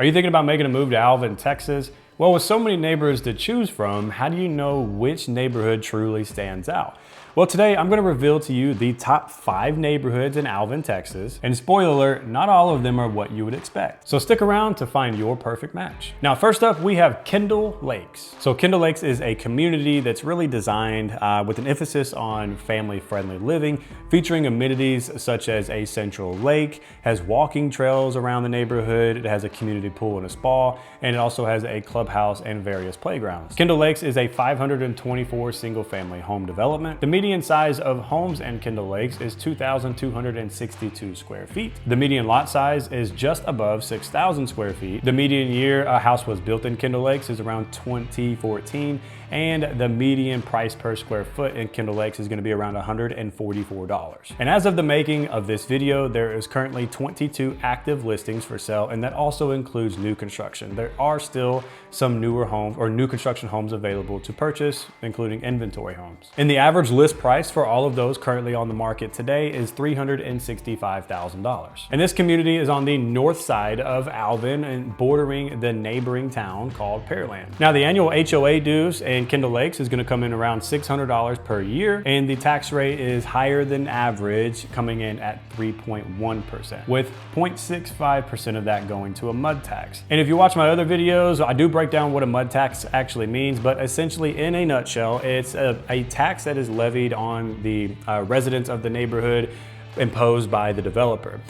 Are you thinking about making a move to Alvin, Texas? Well, with so many neighborhoods to choose from, how do you know which neighborhood truly stands out? Well, today I'm going to reveal to you the top 5 neighborhoods in Alvin, Texas. And spoiler alert, not all of them are what you would expect. So stick around to find your perfect match. Now, first up, we have Kendall Lakes. So Kendall Lakes is a community that's really designed with an emphasis on family-friendly living, featuring amenities such as a central lake, has walking trails around the neighborhood, it has a community pool and a spa, and it also has a clubhouse and various playgrounds. Kendall Lakes is a 524 single-family home development. The median size of homes in Kendall Lakes is 2,262 square feet. The median lot size is just above 6,000 square feet. The median year a house was built in Kendall Lakes is around 2014, and the median price per square foot in Kendall Lakes is going to be around $144. And as of the making of this video, there is currently 22 active listings for sale, and that also includes new construction. There are still some newer homes or new construction homes available to purchase, including inventory homes. And the average list price for all of those currently on the market today is $365,000. And this community is on the north side of Alvin and bordering the neighboring town called Pearland. Now, the annual HOA dues in Kendall Lakes is going to come in around $600 per year, and the tax rate is higher than average, coming in at 3.1%, with 0.65% of that going to a mud tax. And if you watch my other videos, I do break down what a mud tax actually means, but essentially in a nutshell, it's a tax that is levied on the residents of the neighborhood imposed by the developer.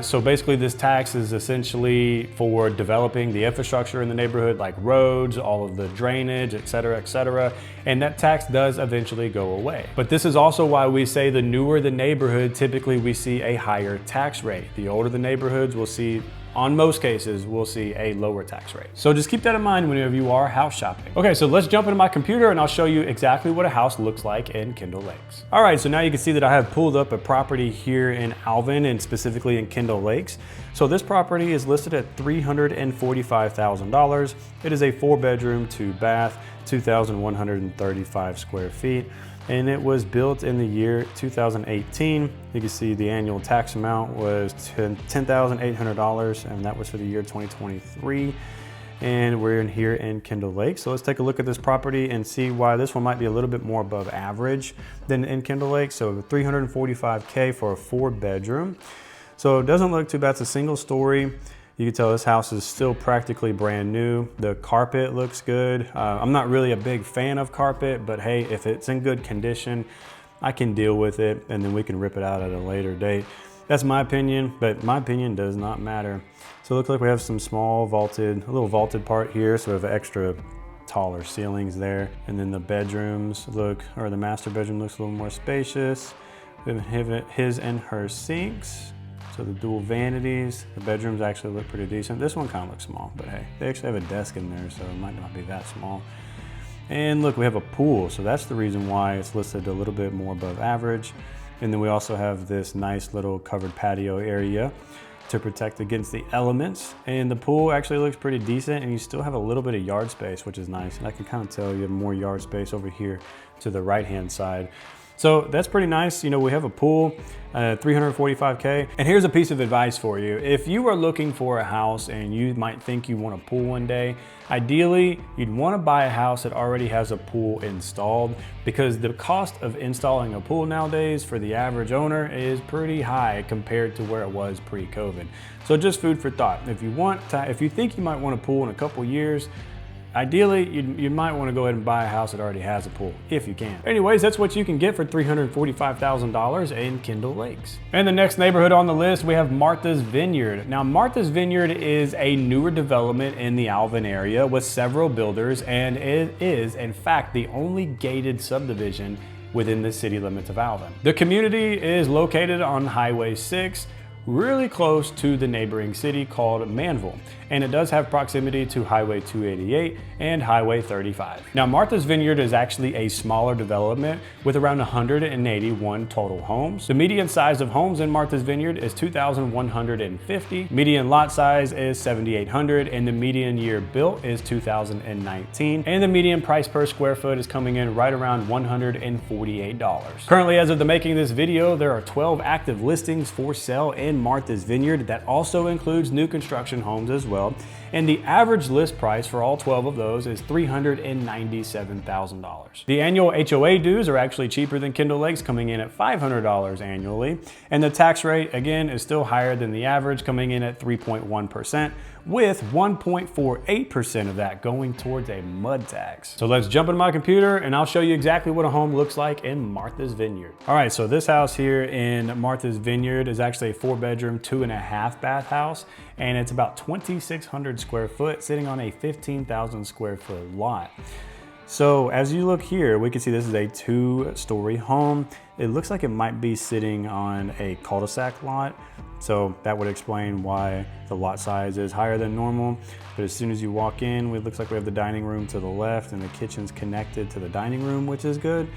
So basically this tax is essentially for developing the infrastructure in the neighborhood, like roads, all of the drainage, et cetera, and that tax does eventually go away. But this is also why we say the newer the neighborhood, typically we see a higher tax rate. The older the neighborhoods, we'll see, on most cases, we'll see a lower tax rate. So just keep that in mind whenever you are house shopping. Okay, so let's jump into my computer and I'll show you exactly what a house looks like in Kendall Lakes. All right, so now you can see that I have pulled up a property here in Alvin and specifically in Kendall Lakes. So this property is listed at $345,000. It is a 4-bedroom, 2-bath, 2,135 square feet. And it was built in the year 2018. You can see the annual tax amount was $10,800, and that was for the year 2023. And we're in here in Kendall Lake. So let's take a look at this property and see why this one might be a little bit more above average than in Kendall Lake. So $345K for a 4-bedroom. So it doesn't look too bad. It's a single story. You can tell this house is still practically brand new. The carpet looks good. I'm not really a big fan of carpet, but hey, if it's in good condition, I can deal with it and then we can rip it out at a later date. That's my opinion, but my opinion does not matter. So it looks like we have some small vaulted, a little vaulted part here. So we have extra taller ceilings there. And then the bedrooms look, or the master bedroom looks a little more spacious. We have his and her sinks. So the dual vanities, the bedrooms actually look pretty decent. This one kind of looks small, but hey, they actually have a desk in there, so it might not be that small. And look, we have a pool, so that's the reason why it's listed a little bit more above average. And then we also have this nice little covered patio area to protect against the elements. And the pool actually looks pretty decent, and you still have a little bit of yard space, which is nice. And I can kind of tell you have more yard space over here to the right-hand side. So that's pretty nice. You know, we have a pool, 345K. And here's a piece of advice for you. If you are looking for a house and you might think you want a pool one day, ideally, you'd want to buy a house that already has a pool installed, because the cost of installing a pool nowadays for the average owner is pretty high compared to where it was pre-COVID. So just food for thought. If you think you might want a pool in a couple years, ideally, you might want to go ahead and buy a house that already has a pool, if you can. Anyways, that's what you can get for $345,000 in Kendall Lakes. And the next neighborhood on the list, we have Martha's Vineyard. Now, Martha's Vineyard is a newer development in the Alvin area with several builders, and it is, in fact, the only gated subdivision within the city limits of Alvin. The community is located on Highway 6, really close to the neighboring city called Manville, and it does have proximity to Highway 288 and Highway 35. Now, Martha's Vineyard is actually a smaller development with around 181 total homes. The median size of homes in Martha's Vineyard is 2,150. Median lot size is 7,800, and the median year built is 2019. And the median price per square foot is coming in right around $148. Currently, as of the making of this video, there are 12 active listings for sale in Martha's Vineyard. That also includes new construction homes as well. And the average list price for all 12 of those is $397,000. The annual HOA dues are actually cheaper than Kendall Lakes, coming in at $500 annually. And the tax rate, again, is still higher than the average, coming in at 3.1%, with 1.48% of that going towards a mud tax. So let's jump into my computer and I'll show you exactly what a home looks like in Martha's Vineyard. All right, so this house here in Martha's Vineyard is actually a 4-bedroom, 2.5 bath house, and it's about 2,600 square foot, sitting on a 15,000 square foot lot. So as you look here, we can see this is a 2-story home. It looks like it might be sitting on a cul-de-sac lot. So that would explain why the lot size is higher than normal. But as soon as you walk in, it looks like we have the dining room to the left and the kitchen's connected to the dining room, which is good.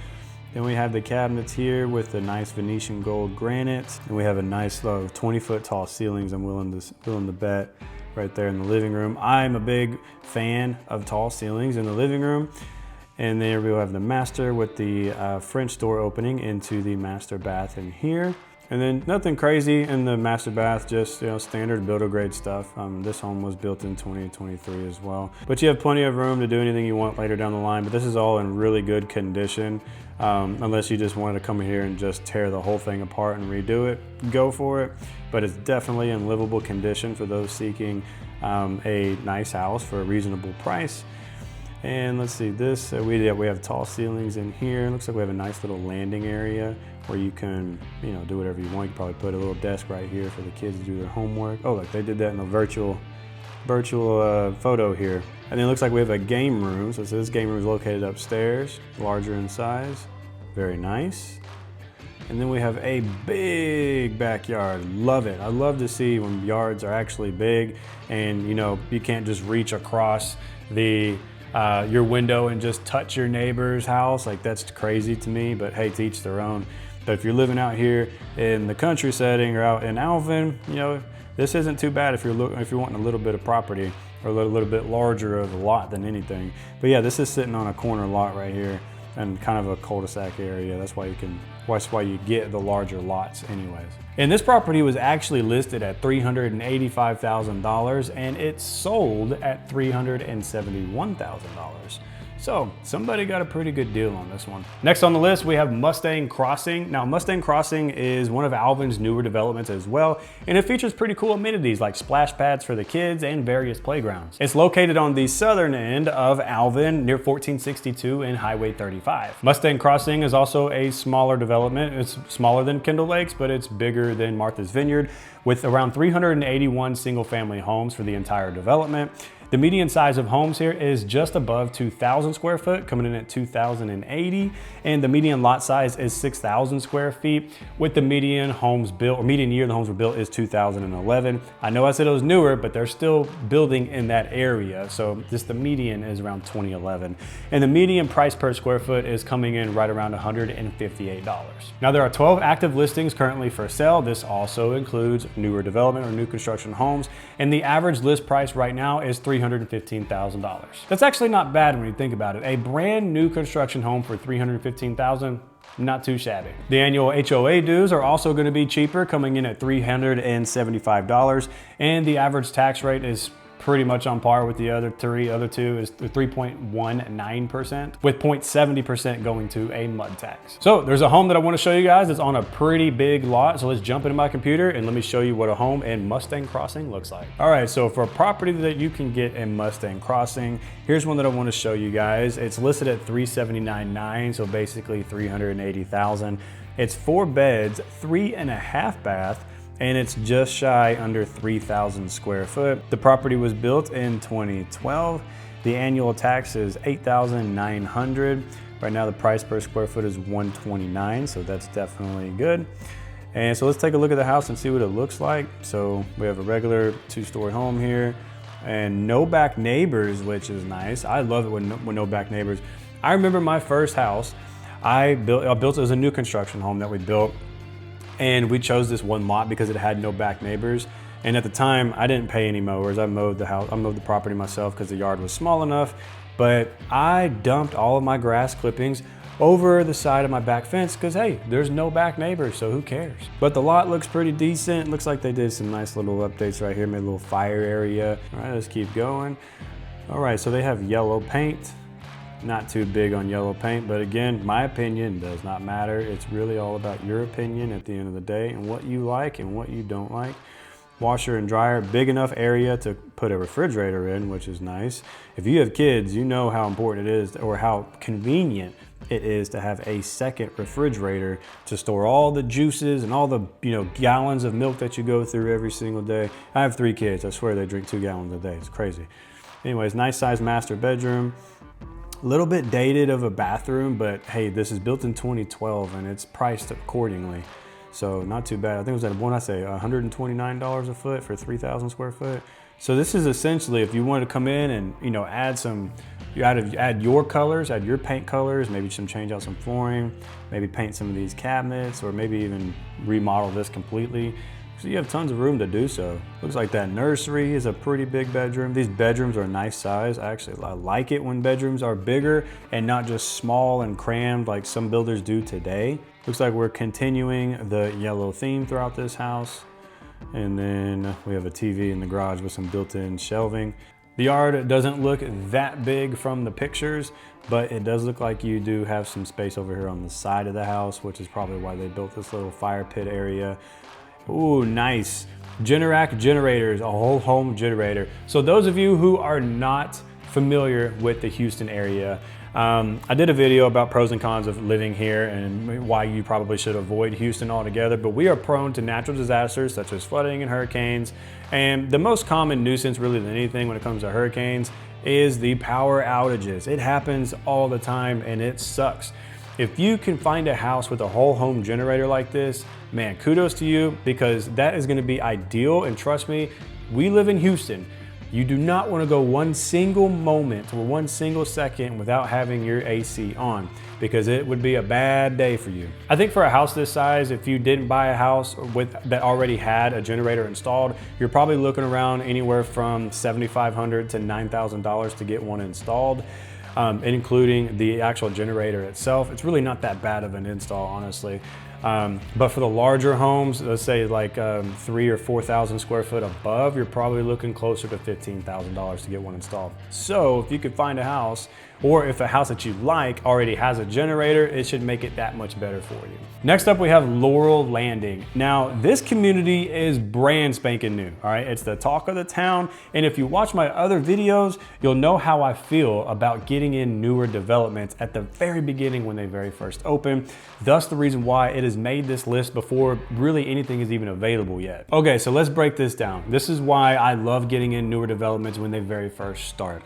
Then we have the cabinets here with the nice Venetian gold granite. And we have a nice 20-foot tall ceilings, I'm willing to bet, right there in the living room. I'm a big fan of tall ceilings in the living room. And there we have the master with the French door opening into the master bath in here. And then nothing crazy in the master bath, just standard builder grade stuff. This home was built in 2023 as well. But you have plenty of room to do anything you want later down the line, but this is all in really good condition. Unless you just wanted to come here and just tear the whole thing apart and redo it, go for it. But it's definitely in livable condition for those seeking a nice house for a reasonable price. And let's see, this, we have tall ceilings in here. It looks like we have a nice little landing area where you can, do whatever you want. You can probably put a little desk right here for the kids to do their homework. Oh, look, they did that in a virtual photo here. And then it looks like we have a game room. So this game room is located upstairs, larger in size. Very nice. And then we have a big backyard. Love it. I love to see when yards are actually big and you can't just reach across your window and just touch your neighbor's house. Like, that's crazy to me, but hey, to each their own. But if you're living out here in the country setting or out in Alvin, this isn't too bad if you're wanting a little bit of property or a little bit larger of a lot than anything. But yeah, this is sitting on a corner lot right here and kind of a cul-de-sac area. That's why you get the larger lots anyways. And this property was actually listed at $385,000 and it sold at $371,000. So somebody got a pretty good deal on this one. Next on the list, we have Mustang Crossing. Now, Mustang Crossing is one of Alvin's newer developments as well, and it features pretty cool amenities like splash pads for the kids and various playgrounds. It's located on the southern end of Alvin near 1462 and Highway 35. Mustang Crossing is also a smaller development. It's smaller than Kendall Lakes, but it's bigger than Martha's Vineyard, with around 381 single-family homes for the entire development. The median size of homes here is just above 2,000 square foot, coming in at 2,080, and the median lot size is 6,000 square feet, with the median homes built, or median year the homes were built, is 2011. I know I said it was newer, but they're still building in that area, so just the median is around 2011. And the median price per square foot is coming in right around $158. Now, there are 12 active listings currently for sale. This also includes newer development or new construction homes, and the average list price right now is $315,000. That's actually not bad when you think about it. A brand new construction home for $315,000, not too shabby. The annual HOA dues are also going to be cheaper, coming in at $375, and the average tax rate is pretty much on par with the other two is 3.19%, with 0.70% going to a mud tax. So there's a home that I want to show you guys. It's on a pretty big lot. So let's jump into my computer and let me show you what a home in Mustang Crossing looks like. All right, so for a property that you can get in Mustang Crossing, here's one that I want to show you guys. It's listed at $379,900, so basically $380,000. It's 4 beds, 3.5 bath, and it's just shy under 3,000 square foot. The property was built in 2012. The annual tax is $8,900. Right now the price per square foot is $129, so that's definitely good. And so let's take a look at the house and see what it looks like. So we have a regular 2-story home here and no back neighbors, which is nice. I love it when no back neighbors. I remember my first house I built it as a new construction home that we built. And we chose this one lot because it had no back neighbors. And at the time, I didn't pay any mowers. I mowed the property myself because the yard was small enough. But I dumped all of my grass clippings over the side of my back fence because, hey, there's no back neighbors, so who cares? But the lot looks pretty decent. Looks like they did some nice little updates right here, made a little fire area. All right, let's keep going. All right, so they have yellow paint. Not too big on yellow paint, but again, my opinion does not matter. It's really all about your opinion at the end of the day and what you like and what you don't like. Washer and dryer, big enough area to put a refrigerator in, which is nice. If you have kids, you know how important it is, or how convenient it is to have a second refrigerator to store all the juices and all the gallons of milk that you go through every single day. I have 3 kids. I swear they drink 2 gallons a day. It's crazy. Anyways, nice size master bedroom. A little bit dated of a bathroom, but hey, this is built in 2012 and it's priced accordingly. So not too bad. I think it was at $129 a foot for 3,000 square foot. So this is essentially, if you wanted to come in and add your colors, add your paint colors, maybe change out some flooring, maybe paint some of these cabinets, or maybe even remodel this completely. So you have tons of room to do so. Looks like that nursery is a pretty big bedroom. These bedrooms are a nice size. I like it when bedrooms are bigger and not just small and crammed like some builders do today. Looks like we're continuing the yellow theme throughout this house. And then we have a TV in the garage with some built-in shelving. The yard doesn't look that big from the pictures, but it does look like you do have some space over here on the side of the house, which is probably why they built this little fire pit area. Ooh, nice. Generac generators, a whole home generator. So those of you who are not familiar with the Houston area, I did a video about pros and cons of living here and why you probably should avoid Houston altogether, but we are prone to natural disasters such as flooding and hurricanes. And the most common nuisance really than anything when it comes to hurricanes is the power outages. It happens all the time and it sucks. If you can find a house with a whole home generator like this, man, kudos to you, because that is gonna be ideal. And trust me, we live in Houston. You do not want to go one single moment or one single second without having your AC on, because it would be a bad day for you. I think for a house this size, if you didn't buy a house that already had a generator installed, you're probably looking around anywhere from $7,500 to $9,000 to get one installed. Including the actual generator itself. It's really not that bad of an install, honestly. But for the larger homes, let's say like 3,000 or 4,000 square foot above, you're probably looking closer to $15,000 to get one installed. So if you could find a house, or if a house that you like already has a generator, it should make it that much better for you. Next up, we have Laurel Landing. Now, this community is brand spanking new, all right? It's the talk of the town. And if you watch my other videos, you'll know how I feel about getting in newer developments at the very beginning when they very first open. Thus the reason why it has made this list before really anything is even available yet. Okay, so let's break this down. This is why I love getting in newer developments when they very first start.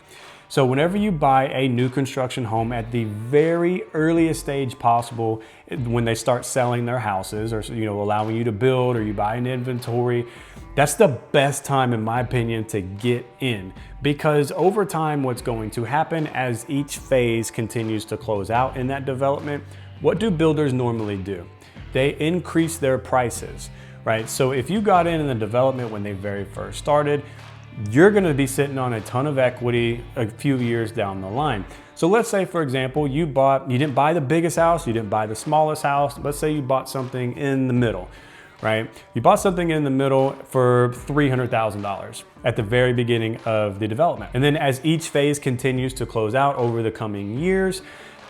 So whenever you buy a new construction home at the very earliest stage possible, when they start selling their houses or allowing you to build, or you buy an inventory, that's the best time, in my opinion, to get in. Because over time, what's going to happen as each phase continues to close out in that development, what do builders normally do? They increase their prices, right? So if you got in the development when they very first started, you're gonna be sitting on a ton of equity a few years down the line. So let's say, for example, you didn't buy the biggest house, you didn't buy the smallest house. Let's say you bought something in the middle, right? You bought something in the middle for $300,000 at the very beginning of the development. And then as each phase continues to close out over the coming years,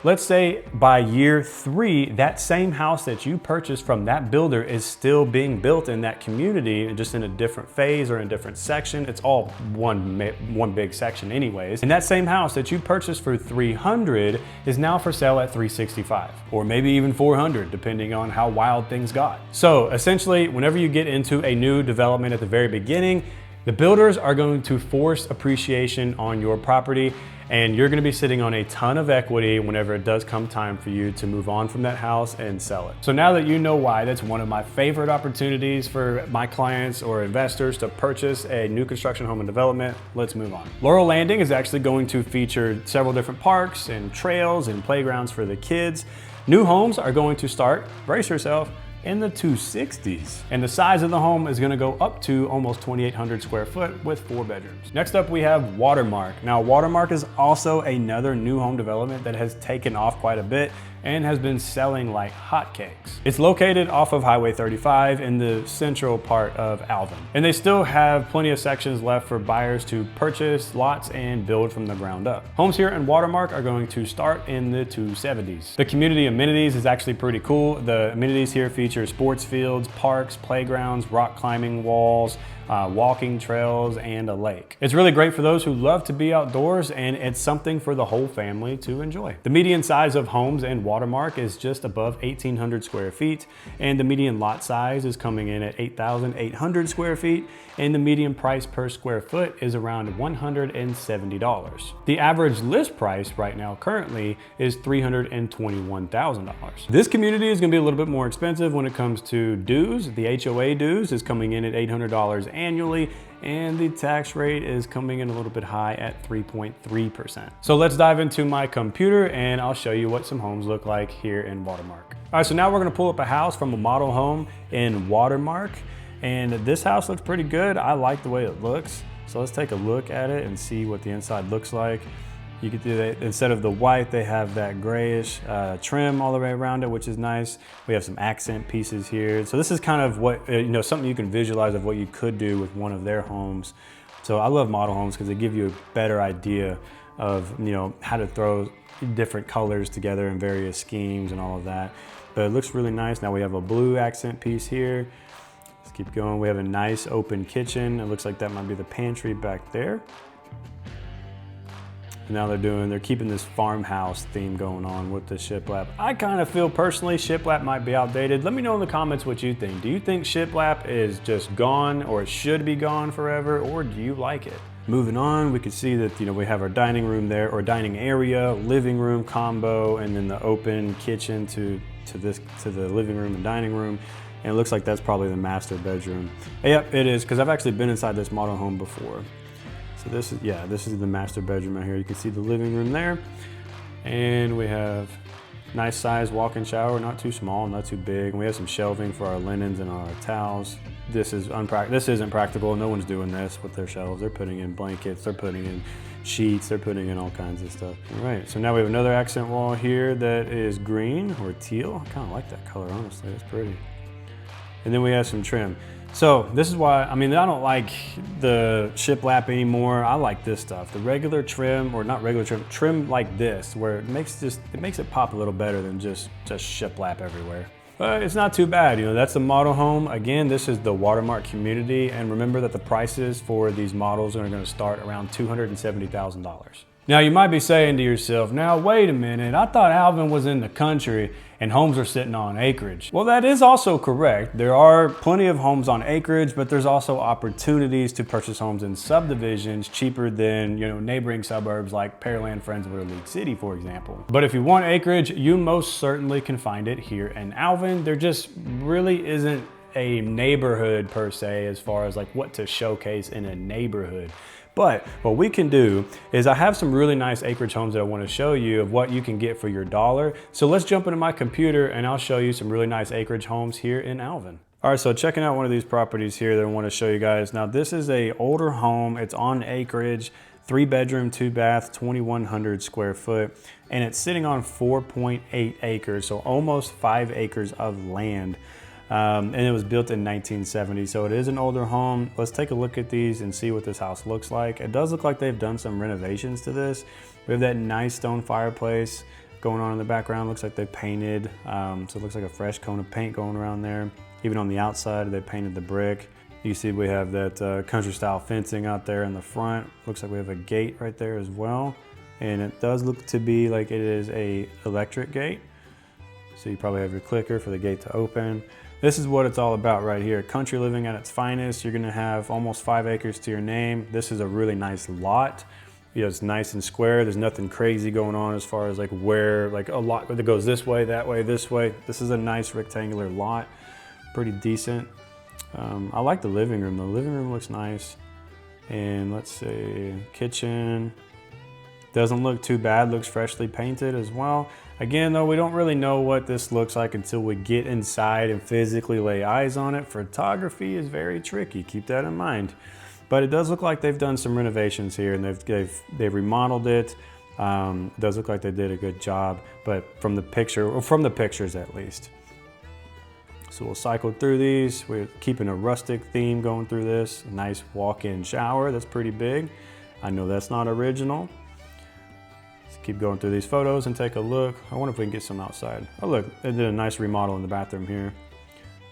let's say by year 3, that same house that you purchased from that builder is still being built in that community, just in a different phase or in a different section. It's all one big section anyways. And that same house that you purchased for $300 is now for sale at $365, or maybe even $400, depending on how wild things got. So essentially, whenever you get into a new development at the very beginning, the builders are going to force appreciation on your property, and you're gonna be sitting on a ton of equity whenever it does come time for you to move on from that house and sell it. So now that you know why that's one of my favorite opportunities for my clients or investors to purchase a new construction home and development, let's move on. Laurel Landing is actually going to feature several different parks and trails and playgrounds for the kids. New homes are going to start, brace yourself, in the 260s. And the size of the home is gonna go up to almost 2,800 square foot with 4 bedrooms. Next up, we have Watermark. Now, Watermark is also another new home development that has taken off quite a bit. and has been selling like hotcakes. It's located off of Highway 35 in the central part of Alvin. And they still have plenty of sections left for buyers to purchase lots and build from the ground up. Homes here in Watermark are going to start in the 270s. The community amenities is actually pretty cool. The amenities here feature sports fields, parks, playgrounds, rock climbing walls, walking trails, and a lake. It's really great for those who love to be outdoors, and it's something for the whole family to enjoy. The median size of homes in Watermark is just above 1,800 square feet, and the median lot size is coming in at 8,800 square feet, and the median price per square foot is around $170. The average list price right now currently is $321,000. This community is gonna be a little bit more expensive when it comes to dues. The HOA dues is coming in at $800 annually, and the tax rate is coming in a little bit high at 3.3%. So let's dive into my computer and I'll show you what some homes look like here in Watermark. All right, so now we're gonna pull up a house from a model home in Watermark, and this house looks pretty good. I like the way it looks. So let's take a look at it and see what the inside looks like. You can do that, instead of the white, they have that grayish trim all the way around it, which is nice. We have some accent pieces here. So this is kind of what, something you can visualize of what you could do with one of their homes. So I love model homes because they give you a better idea of, how to throw different colors together in various schemes and all of that. But it looks really nice. Now we have a blue accent piece here. Let's keep going. We have a nice open kitchen. It looks like that might be the pantry back there. Now they're keeping this farmhouse theme going on with the shiplap. I kind of feel personally shiplap might be outdated. Let me know in the comments what you think. Do you think shiplap is just gone, or it should be gone forever, or do you like it? Moving on, we can see that we have our dining room there, or dining area, living room combo, and then the open kitchen to the living room and dining room. And it looks like that's probably the master bedroom. Yep, it is, because I've actually been inside this model home before. So this is the master bedroom right here. You can see the living room there. And we have nice size walk-in shower, not too small, not too big. And we have some shelving for our linens and our towels. This isn't practical. No one's doing this with their shelves. They're putting in blankets, they're putting in sheets, they're putting in all kinds of stuff. All right, so now we have another accent wall here that is green or teal. I kind of like that color, honestly, it's pretty. And then we have some trim. So this is why, I don't like the shiplap anymore. I like this stuff. The regular trim, or not regular trim like this, where it makes it pop a little better than just shiplap everywhere. But it's not too bad, that's the model home. Again, this is the Watermark community, and remember that the prices for these models are gonna start around $270,000. Now you might be saying to yourself, now wait a minute, I thought Alvin was in the country and homes are sitting on acreage. Well, that is also correct. There are plenty of homes on acreage, but there's also opportunities to purchase homes in subdivisions cheaper than neighboring suburbs like Pearland, Friendswood, or League City, for example. But if you want acreage, you most certainly can find it here in Alvin. There just really isn't a neighborhood per se as far as like what to showcase in a neighborhood. But what we can do is I have some really nice acreage homes that I want to show you of what you can get for your dollar. So let's jump into my computer and I'll show you some really nice acreage homes here in Alvin. All right, so checking out one of these properties here that I want to show you guys. Now this is a older home. It's on acreage, 3-bedroom, 2-bath, 2,100 square foot, and it's sitting on 4.8 acres, so almost 5 acres of land. And it was built in 1970, so it is an older home. Let's take a look at these and see what this house looks like. It does look like they've done some renovations to this. We have that nice stone fireplace going on in the background. Looks like they painted, so it looks like a fresh coat of paint going around there. Even on the outside, they painted the brick. You see we have that country style fencing out there in the front. Looks like we have a gate right there as well. And it does look to be like it is a electric gate. So you probably have your clicker for the gate to open. This is what it's all about right here. Country living at its finest. You're gonna have almost 5 acres to your name. This is a really nice lot. It's nice and square. There's nothing crazy going on as far as like where, like a lot that goes this way, that way, this way. This is a nice rectangular lot, pretty decent. I like the living room. The living room looks nice. And let's see, kitchen. Doesn't look too bad, looks freshly painted as well. Again though, we don't really know what this looks like until we get inside and physically lay eyes on it. Photography is very tricky, keep that in mind. But it does look like they've done some renovations here and they've remodeled it. It does look like they did a good job, but from the picture, or from the pictures at least. So we'll cycle through these. We're keeping a rustic theme going through this. Nice walk-in shower, that's pretty big. I know that's not original. Let's keep going through these photos and take a look. I wonder if we can get some outside. Oh look, they did a nice remodel in the bathroom here.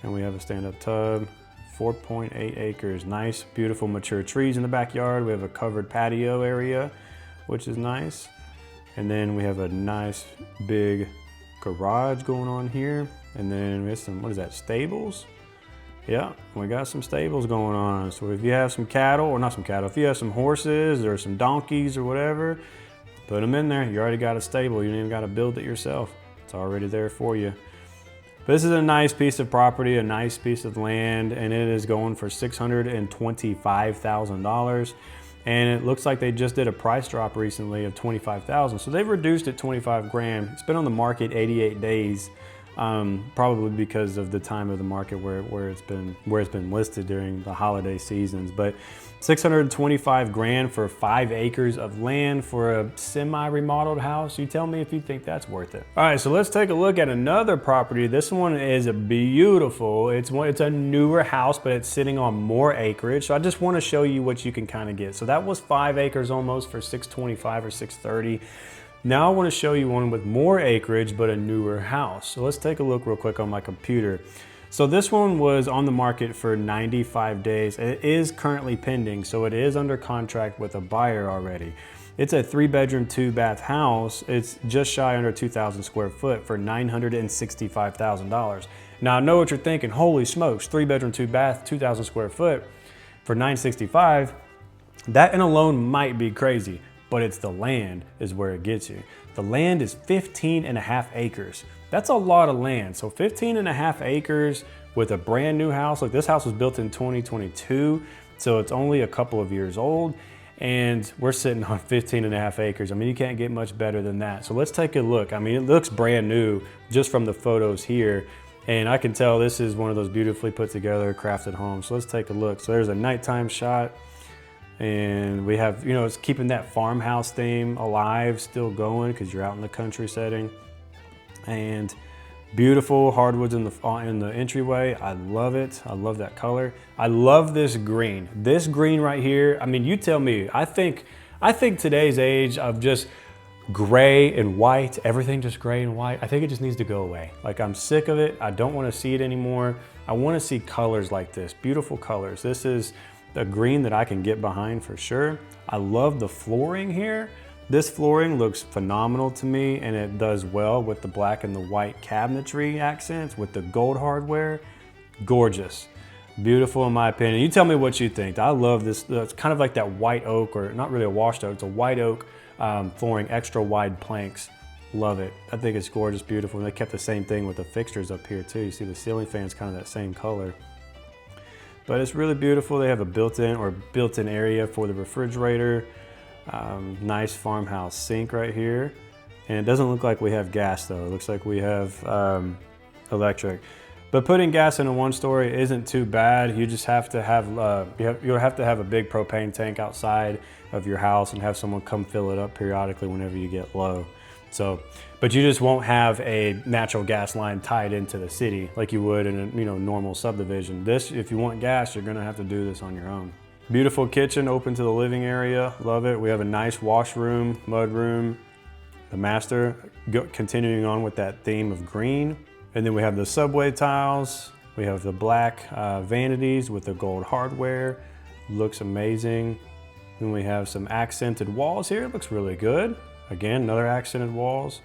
And we have a stand-up tub, 4.8 acres. Nice, beautiful, mature trees in the backyard. We have a covered patio area, which is nice. And then we have a nice big garage going on here. And then we have some, what is that, stables? Yeah, we got some stables going on. So if you have some cattle, or not some cattle, if you have some horses or some donkeys or whatever, put them in there. You already got a stable. You don't even got to build it yourself. It's already there for you. But this is a nice piece of property, a nice piece of land, and it is going for $625,000. And it looks like they just did a price drop recently of $25,000. So they've reduced it 25 grand. It's been on the market 88 days. Probably because of the time of the market where it's been listed during the holiday seasons. But 625 grand for 5 acres of land for a semi-remodeled house. You tell me if you think that's worth it. All right, so let's take a look at another property. This one is beautiful. It's a newer house, but it's sitting on more acreage. So I just want to show you what you can kind of get. So that was 5 acres almost for 625 or 630. Now I want to show you one with more acreage, but a newer house. So let's take a look real quick on my computer. So this one was on the market for 95 days. It is currently pending, so it is under contract with a buyer already. It's a 3-bedroom, 2-bath house. It's just shy under 2,000 square foot for $965,000. Now I know what you're thinking, holy smokes, 3-bedroom, 2-bath, 2,000 square foot for $965,000. That in alone might be crazy. But it's the land is where it gets you. The land is 15.5 acres. That's a lot of land. So 15.5 acres with a brand new house. Like this house was built in 2022, so it's only a couple of years old. And we're sitting on 15.5 acres. I mean, you can't get much better than that. So let's take a look. I mean, it looks brand new just from the photos here. And I can tell this is one of those beautifully put together, crafted homes. So let's take a look. So there's a nighttime shot. And we have, you know, it's keeping that farmhouse theme alive, still going because you're out in the country setting. And beautiful hardwoods in the entryway. I love it. I love that color. I love this green. This green right here. I mean, you tell me. I think today's age of just gray and white, everything just gray and white, I think it just needs to go away. Like I'm sick of it. I don't want to see it anymore. I want to see colors like this, beautiful colors. This is a green that I can get behind for sure. I love the flooring here. This flooring looks phenomenal to me, and it does well with the black and the white cabinetry accents with the gold hardware. Gorgeous, beautiful in my opinion. You tell me what you think. I love this. It's kind of like that white oak, or not really a washed oak, it's a white oak flooring, extra wide planks. Love it. I think it's gorgeous, beautiful. And they kept the same thing with the fixtures up here too. You see the ceiling fan's kind of that same color. But it's really beautiful. They have a built-in area for the refrigerator. Nice farmhouse sink right here. And it doesn't look like we have gas though. It looks like we have electric. But putting gas in a one-story isn't too bad. You just have to have, you'll have to have a big propane tank outside of your house and have someone come fill it up periodically whenever you get low. So, but you just won't have a natural gas line tied into the city like you would in a normal subdivision. This, if you want gas, you're gonna have to do this on your own. Beautiful kitchen open to the living area, love it. We have a nice washroom, mudroom, the master, continuing on with that theme of green. And then we have the subway tiles. We have the black vanities with the gold hardware, looks amazing. Then we have some accented walls here, it looks really good. Again, another accented walls.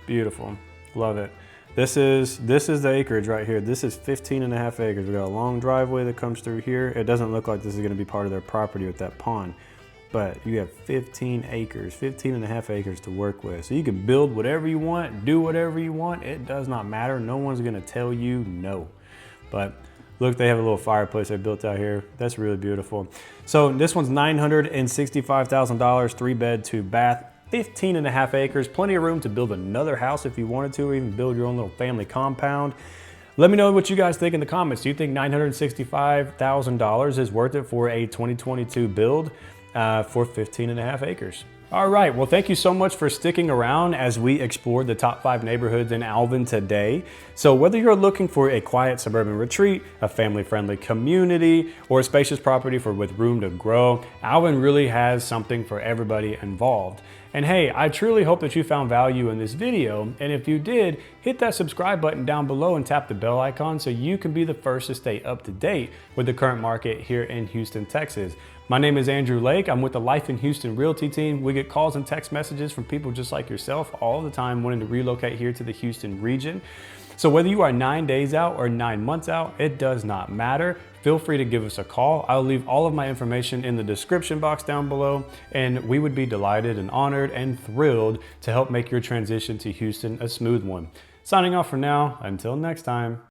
Beautiful, love it. This is the acreage right here. This is 15.5 acres. We got a long driveway that comes through here. It doesn't look like this is gonna be part of their property with that pond, but you have 15 acres, 15.5 acres to work with. So you can build whatever you want, do whatever you want. It does not matter. No one's gonna tell you no. But look, they have a little fireplace they built out here. That's really beautiful. So this one's $965,000, 3-bed, 2-bath. 15.5 acres, plenty of room to build another house if you wanted to, or even build your own little family compound. Let me know what you guys think in the comments. Do you think $965,000 is worth it for a 2022 build for 15.5 acres? All right, well, thank you so much for sticking around as we explored the top 5 neighborhoods in Alvin today. So whether you're looking for a quiet suburban retreat, a family-friendly community, or a spacious property with room to grow, Alvin really has something for everybody involved. And hey, I truly hope that you found value in this video, and if you did, hit that subscribe button down below and tap the bell icon so you can be the first to stay up to date with the current market here in Houston, Texas. My name is Andrew Lake. I'm with the Life in Houston Realty team. We get calls and text messages from people just like yourself all the time wanting to relocate here to the Houston region. So whether you are 9 days out or 9 months out, it does not matter. Feel free to give us a call. I'll leave all of my information in the description box down below, and we would be delighted and honored and thrilled to help make your transition to Houston a smooth one. Signing off for now, until next time.